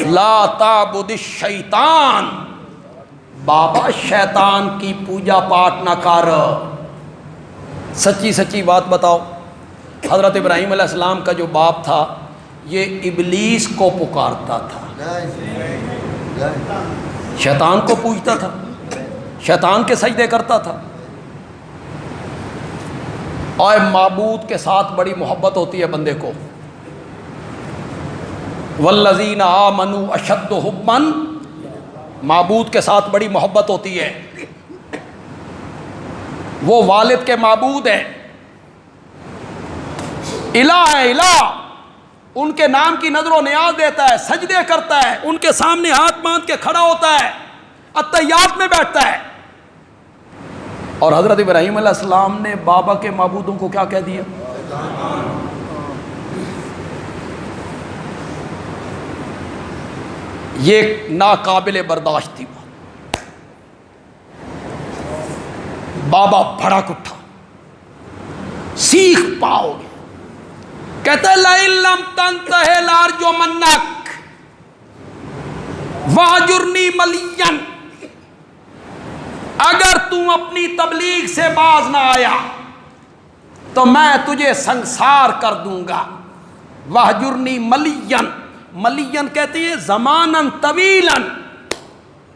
[SPEAKER 1] لا تعبد الشیطان، بابا شیطان کی پوجا پاٹ نہ کر. سچی سچی بات بتاؤ، حضرت ابراہیم علیہ السلام کا جو باپ تھا یہ ابلیس کو پکارتا تھا، شیطان کو پوجتا تھا، شیطان کے سجدے کرتا تھا. اور معبود کے ساتھ بڑی محبت ہوتی ہے بندے کو. والذین آمنوا اشد حبا، معبود کے ساتھ بڑی محبت ہوتی ہے. وہ والد کے معبود ہیں، الہ ہے الہ، ان کے نام کی نظر و نیاز دیتا ہے، سجدے کرتا ہے، ان کے سامنے ہاتھ باندھ کے کھڑا ہوتا ہے، اتحیات میں بیٹھتا ہے. اور حضرت ابراہیم علیہ السلام نے بابا کے معبودوں کو کیا کہہ دیا؟ یہ ناقابل برداشت تھی بات. بابا بھڑک اٹھا، سیکھ پاؤ گے. کہتا ہے لئن لم تنتہ لارجمنک واہجرنی ملیا، اگر تم اپنی تبلیغ سے باز نہ آیا تو میں تجھے سنسار کر دوں گا. واہجرنی ملیا، ملین کہتے ہیں زماناً طویلاً،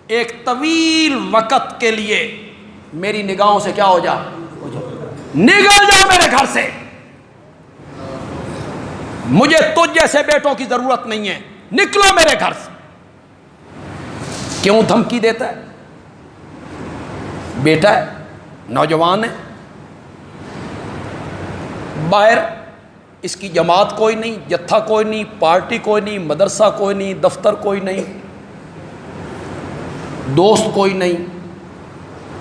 [SPEAKER 1] ایک طویل وقت کے لیے میری نگاہوں سے کیا ہو جا، نکل جا میرے گھر سے. مجھے تجھ جیسے بیٹوں کی ضرورت نہیں ہے، نکلو میرے گھر سے. کیوں دھمکی دیتا ہے؟ بیٹا ہے، نوجوان ہے، باہر اس کی جماعت کوئی نہیں، جتھا کوئی نہیں، پارٹی کوئی نہیں، مدرسہ کوئی نہیں، دفتر کوئی نہیں، دوست کوئی نہیں.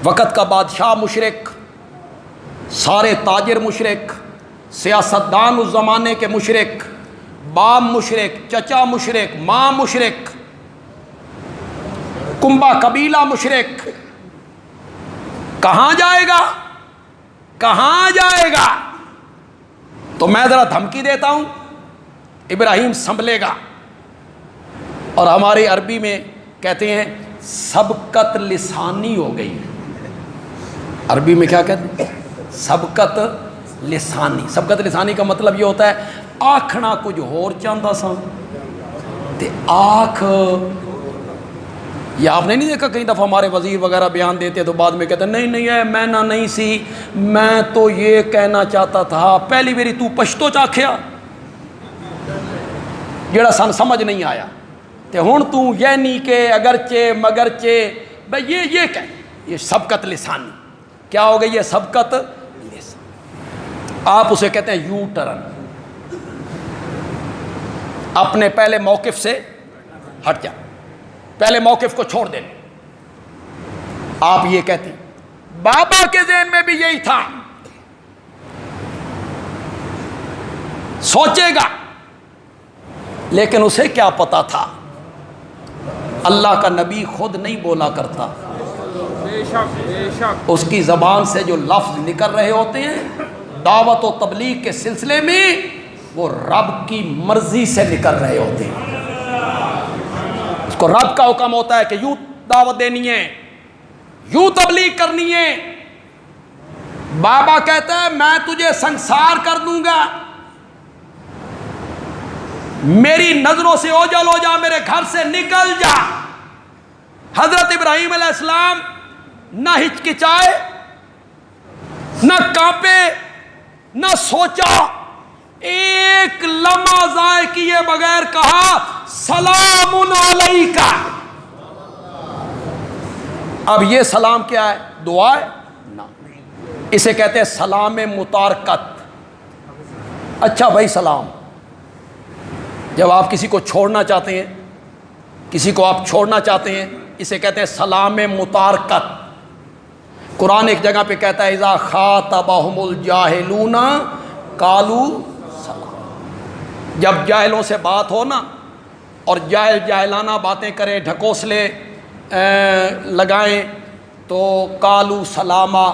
[SPEAKER 1] وقت کا بادشاہ مشرک، سارے تاجر مشرک، سیاستدان اس زمانے کے مشرک، باپ مشرک، چچا مشرک، ماں مشرک، کنبا قبیلہ مشرک. کہاں جائے گا؟ کہاں جائے گا؟ تو میں ذرا دھمکی دیتا ہوں، ابراہیم سنبھلے گا. اور ہماری عربی میں کہتے ہیں سبقت لسانی ہو گئی. عربی میں کیا کہتے ہیں؟ سبقت لسانی. سبقت لسانی کا مطلب یہ ہوتا ہے آکھنا کچھ اور چاہتا سا تے آنکھ. یہ آپ نے نہیں دیکھا کئی دفعہ ہمارے وزیر وغیرہ بیان دیتے تو بعد میں کہتے ہیں نہیں نہیں ہے میں نہ نہیں سی، میں تو یہ کہنا چاہتا تھا. پہلی میری تو پشتو چاکھیا جڑا سن سمجھ نہیں آیا تے ہن تو یہ نہیں کہ اگرچہ مگرچہ بھئی یہ کہ یہ سبقت لسانی. کیا ہو گئی یہ سبقت لسانی؟ آپ اسے کہتے ہیں یو ٹرن. اپنے پہلے موقف سے ہٹ جا، پہلے موقف کو چھوڑ دینا. آپ یہ کہتے ہیں. بابا کے ذہن میں بھی یہی تھا، سوچے گا، لیکن اسے کیا پتا تھا اللہ کا نبی خود نہیں بولا کرتا. اس کی زبان سے جو لفظ نکل رہے ہوتے ہیں دعوت و تبلیغ کے سلسلے میں وہ رب کی مرضی سے نکل رہے ہوتے ہیں. اس کو رب کا حکم ہوتا ہے کہ یوں دعوت دینی ہے, یوں تبلیغ کرنی ہے. بابا کہتا ہے میں تجھے سنسار کر دوں گا, میری نظروں سے اوجھل ہو جا, میرے گھر سے نکل جا. حضرت ابراہیم علیہ السلام نہ ہچکچائے, نہ کانپے, نہ سوچا, ایک لمحہ ضائع کیے بغیر کہا سلام علیکہ. اب یہ سلام کیا ہے؟ دعا ہے نا, اسے کہتے ہیں سلام متارکت. اچھا بھائی سلام, جب آپ کسی کو چھوڑنا چاہتے ہیں, کسی کو آپ چھوڑنا چاہتے ہیں, اسے کہتے ہیں سلام متارکت. قرآن ایک جگہ پہ کہتا ہے اذا خاطبہم الجاہلون قالوا سلام. جب جاہلوں سے بات ہو نا, اور جاہل جاہلانہ باتیں کریں, ڈھکوسلے لگائیں, تو قالوا سلاما.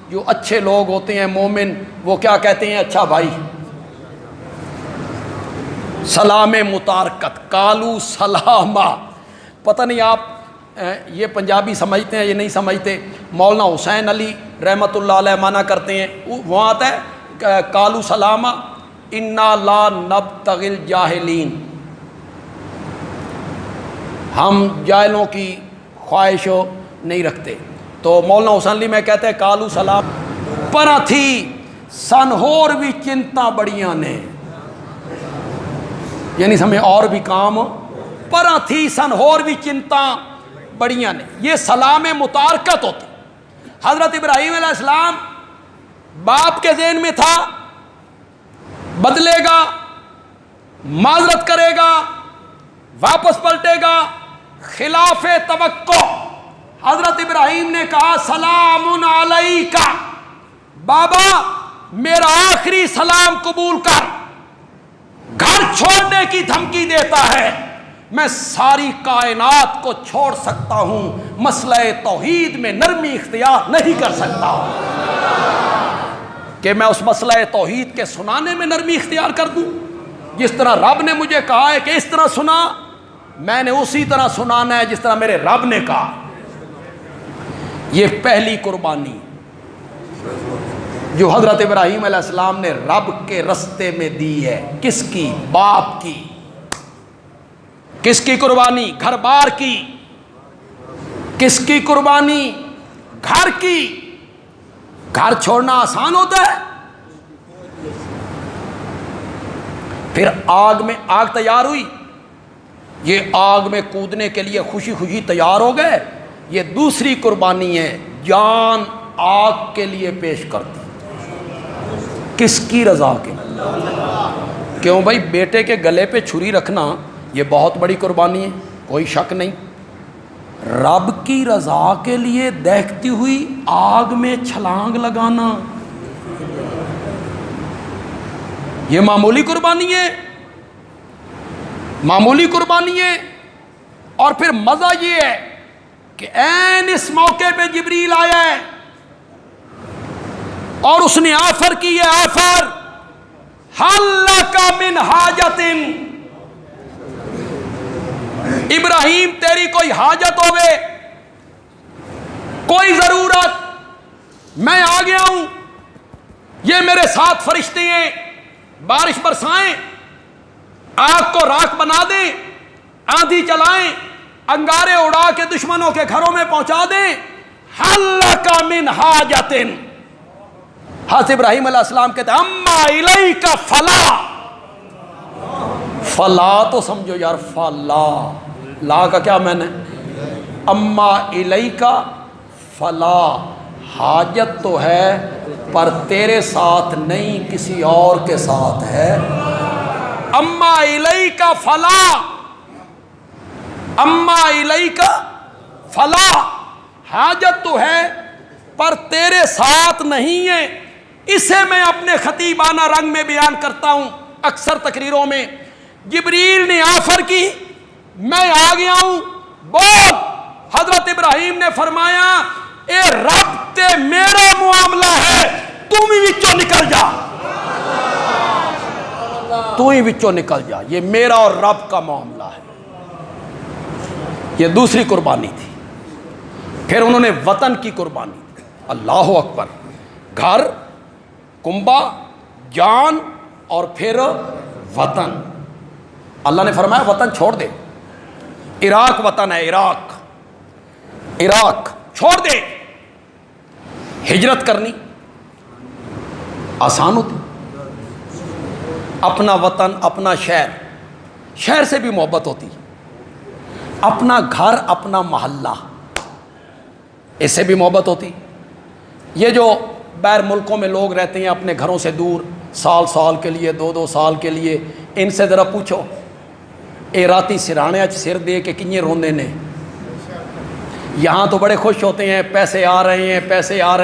[SPEAKER 1] جو اچھے لوگ ہوتے ہیں مومن, وہ کیا کہتے ہیں؟ اچھا بھائی. سلام متارکت, قالوا سلاما. پتہ نہیں آپ یہ پنجابی سمجھتے ہیں یہ نہیں سمجھتے. مولانا حسین علی رحمۃ اللہ علیہ مانا کرتے ہیں, وہاں آتا ہے قالوا سلاما انا لا نبتغی الجاہلین, ہم جاہلوں کی خواہش نہیں رکھتے. تو مولانا حسین علی میں کہتے ہیں قالوا سلام. پر تھی سن ہور بھی چنتا بڑیاں نے, یعنی ہمیں اور بھی کام, پر تھی سن ہور بھی چنتا بڑیاں نے. یہ سلام متارکت ہوتی. حضرت ابراہیم علیہ السلام باپ کے ذہن میں تھا بدلے گا, معذرت کرے گا, واپس پلٹے گا, خلاف توقع. حضرت ابراہیم نے کہا سلام علیکہ, بابا میرا آخری سلام قبول کر. گھر چھوڑنے کی دھمکی دیتا ہے, میں ساری کائنات کو چھوڑ سکتا ہوں, مسئلہ توحید میں نرمی اختیار نہیں کر سکتا کہ میں اس مسئلہ توحید کے سنانے میں نرمی اختیار کر دوں. جس طرح رب نے مجھے کہا ہے کہ اس طرح سنا, میں نے اسی طرح سنانا ہے جس طرح میرے رب نے کہا. یہ پہلی قربانی جو حضرت ابراہیم علیہ السلام نے رب کے رستے میں دی ہے. کس کی؟ باپ کی. کس کی قربانی؟ گھر بار کی. کس کی قربانی؟ گھر کی. گھر چھوڑنا آسان ہوتا ہے؟ پھر آگ تیار ہوئی, یہ آگ میں کودنے کے لیے خوشی خوشی تیار ہو گئے. یہ دوسری قربانی ہے, جان آگ کے لیے پیش کرتی. کس کی رضا کے؟ کیوں بھائی, بیٹے کے گلے پہ چھری رکھنا یہ بہت بڑی قربانی ہے, کوئی شک نہیں. رب کی رضا کے لیے دیکھتی ہوئی آگ میں چھلانگ لگانا, یہ معمولی قربانی ہے, معمولی قربانی ہے. اور پھر مزہ یہ ہے کہ عین اس موقع پہ جبریل آیا ہے اور اس نے آفر کی ہے, آفر حل لک من حاجت. ابراہیم تیری کوئی حاجت ہوئے, کوئی ضرورت, میں آ گیا ہوں. یہ میرے ساتھ فرشتے ہیں, بارش برسائیں, آگ کو راکھ بنا دیں, آندھی چلائیں, انگارے اڑا کے دشمنوں کے گھروں میں پہنچا دیں. حل لک من حاجت. حضرت ابراہیم علیہ السلام کہتے ہیں اما الیک فلا. فلا تو سمجھو یار, فلا, لا کا کیا میں نے؟ اما الیک فلا, حاجت تو ہے پر تیرے ساتھ نہیں, کسی اور کے ساتھ ہے. اما الیک فلا, اما الیک فلا, حاجت تو ہے پر تیرے ساتھ نہیں ہے. اسے میں اپنے خطیبانہ رنگ میں بیان کرتا ہوں اکثر تقریروں میں. جبریل نے آفر کی, میں آ گیا ہوں, بول. حضرت ابراہیم نے فرمایا اے رب تے میرا معاملہ ہے, تم ہی وچوں نکل جا. تو ہی وچوں نکل جا، یہ میرا اور رب کا معاملہ ہے۔ یہ دوسری قربانی تھی۔ پھر انہوں نے وطن کی قربانی دی۔ اللہ اکبر، گھر، کنبہ، جان اور پھر وطن۔ اللہ نے فرمایا وطن چھوڑ دے، عراق وطن ہے، عراق چھوڑ دے۔ ہجرت کرنی آسان ہوتی؟ اپنا وطن، اپنا شہر سے بھی محبت ہوتی، اپنا گھر، اپنا محلہ، اس سے بھی محبت ہوتی۔ یہ جو بیر ملکوں میں لوگ رہتے ہیں اپنے گھروں سے دور، سال کے لیے، 2 سال کے لیے، ان سے ذرا پوچھو اے راتی سرانے سر دے کے کنیے روندے نے؟ یہاں تو بڑے خوش ہوتے ہیں، پیسے آ رہے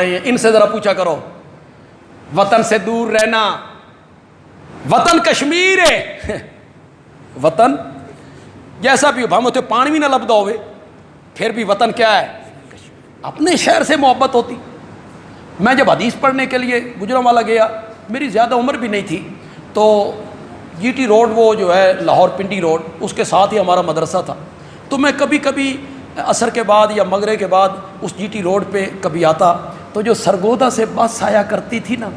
[SPEAKER 1] ہیں، ان سے ذرا پوچھا کرو وطن سے دور رہنا۔ وطن کشمیر ہے، وطن جیسا بھی ہو، ہم ہوتے پانی بھی نہ لبدا ہوئے پھر بھی وطن کیا ہے؟ اپنے شہر سے محبت ہوتی۔ میں جب حدیث پڑھنے کے لیے گجرانوالہ گیا، میری زیادہ عمر بھی نہیں تھی، تو جی ٹی روڈ وہ جو ہے لاہور پنڈی روڈ، اس کے ساتھ ہی ہمارا مدرسہ تھا، تو میں کبھی کبھی عصر کے بعد یا مغرب کے بعد اس جی ٹی روڈ پہ کبھی آتا، تو جو سرگودا سے بس آیا کرتی تھی نا،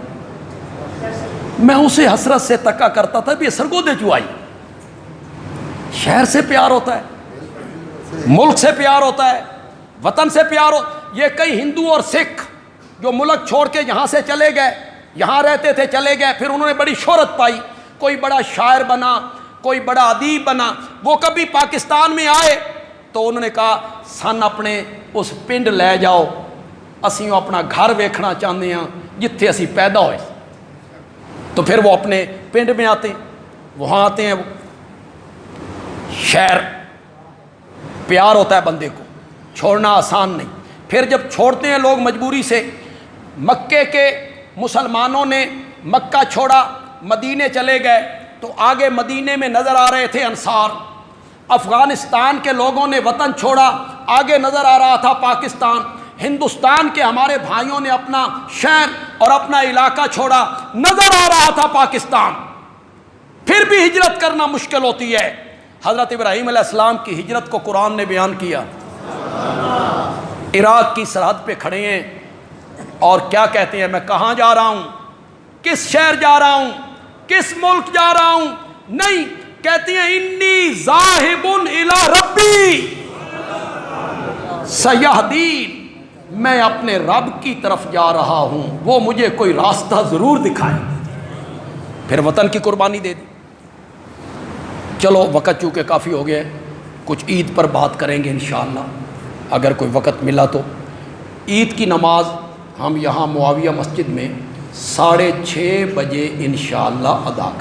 [SPEAKER 1] میں اسے حسرت سے تکا کرتا تھا بھی یہ سرگودے کیوں آئی۔ شہر سے پیار ہوتا ہے، ملک سے پیار ہوتا ہے، وطن سے پیار ہو۔ یہ کئی ہندو اور سکھ جو ملک چھوڑ کے یہاں سے چلے گئے، یہاں رہتے تھے، چلے گئے، پھر انہوں نے بڑی شہرت پائی، کوئی بڑا شاعر بنا، کوئی بڑا ادیب بنا، وہ کبھی پاکستان میں آئے تو انہوں نے کہا سن اپنے اس پنڈ لے جاؤ، اسی اپنا گھر ویکھنا چاہتے ہیں جتھے اسی پیدا ہوئے۔ تو پھر وہ اپنے پنڈ میں آتے ہیں، وہاں آتے ہیں۔ شہر پیار ہوتا ہے بندے کو، چھوڑنا آسان نہیں۔ پھر جب چھوڑتے ہیں لوگ مجبوری سے، مکے کے مسلمانوں نے مکہ چھوڑا، مدینے چلے گئے، تو آگے مدینے میں نظر آ رہے تھے انصار۔ افغانستان کے لوگوں نے وطن چھوڑا، آگے نظر آ رہا تھا پاکستان۔ ہندوستان کے ہمارے بھائیوں نے اپنا شہر اور اپنا علاقہ چھوڑا، نظر آ رہا تھا پاکستان۔ پھر بھی ہجرت کرنا مشکل ہوتی ہے۔ حضرت ابراہیم علیہ السلام کی ہجرت کو قرآن نے بیان کیا۔ عراق کی سرحد پہ کھڑے ہیں اور کیا کہتے ہیں؟ میں کہاں جا رہا ہوں؟ کس شہر جا رہا ہوں؟ کس ملک جا رہا ہوں؟ نہیں، کہتے ہیں انی ذاہب الی ربی سیہدین، میں اپنے رب کی طرف جا رہا ہوں، وہ مجھے کوئی راستہ ضرور دکھائے۔ پھر وطن کی قربانی دے دی۔ چلو وقت چونکہ کافی ہو گیا ہے، کچھ عید پر بات کریں گے انشاءاللہ اگر کوئی وقت ملا تو۔ عید کی نماز ہم یہاں معاویہ مسجد میں 6:30 بجے انشاءاللہ ادا کریں۔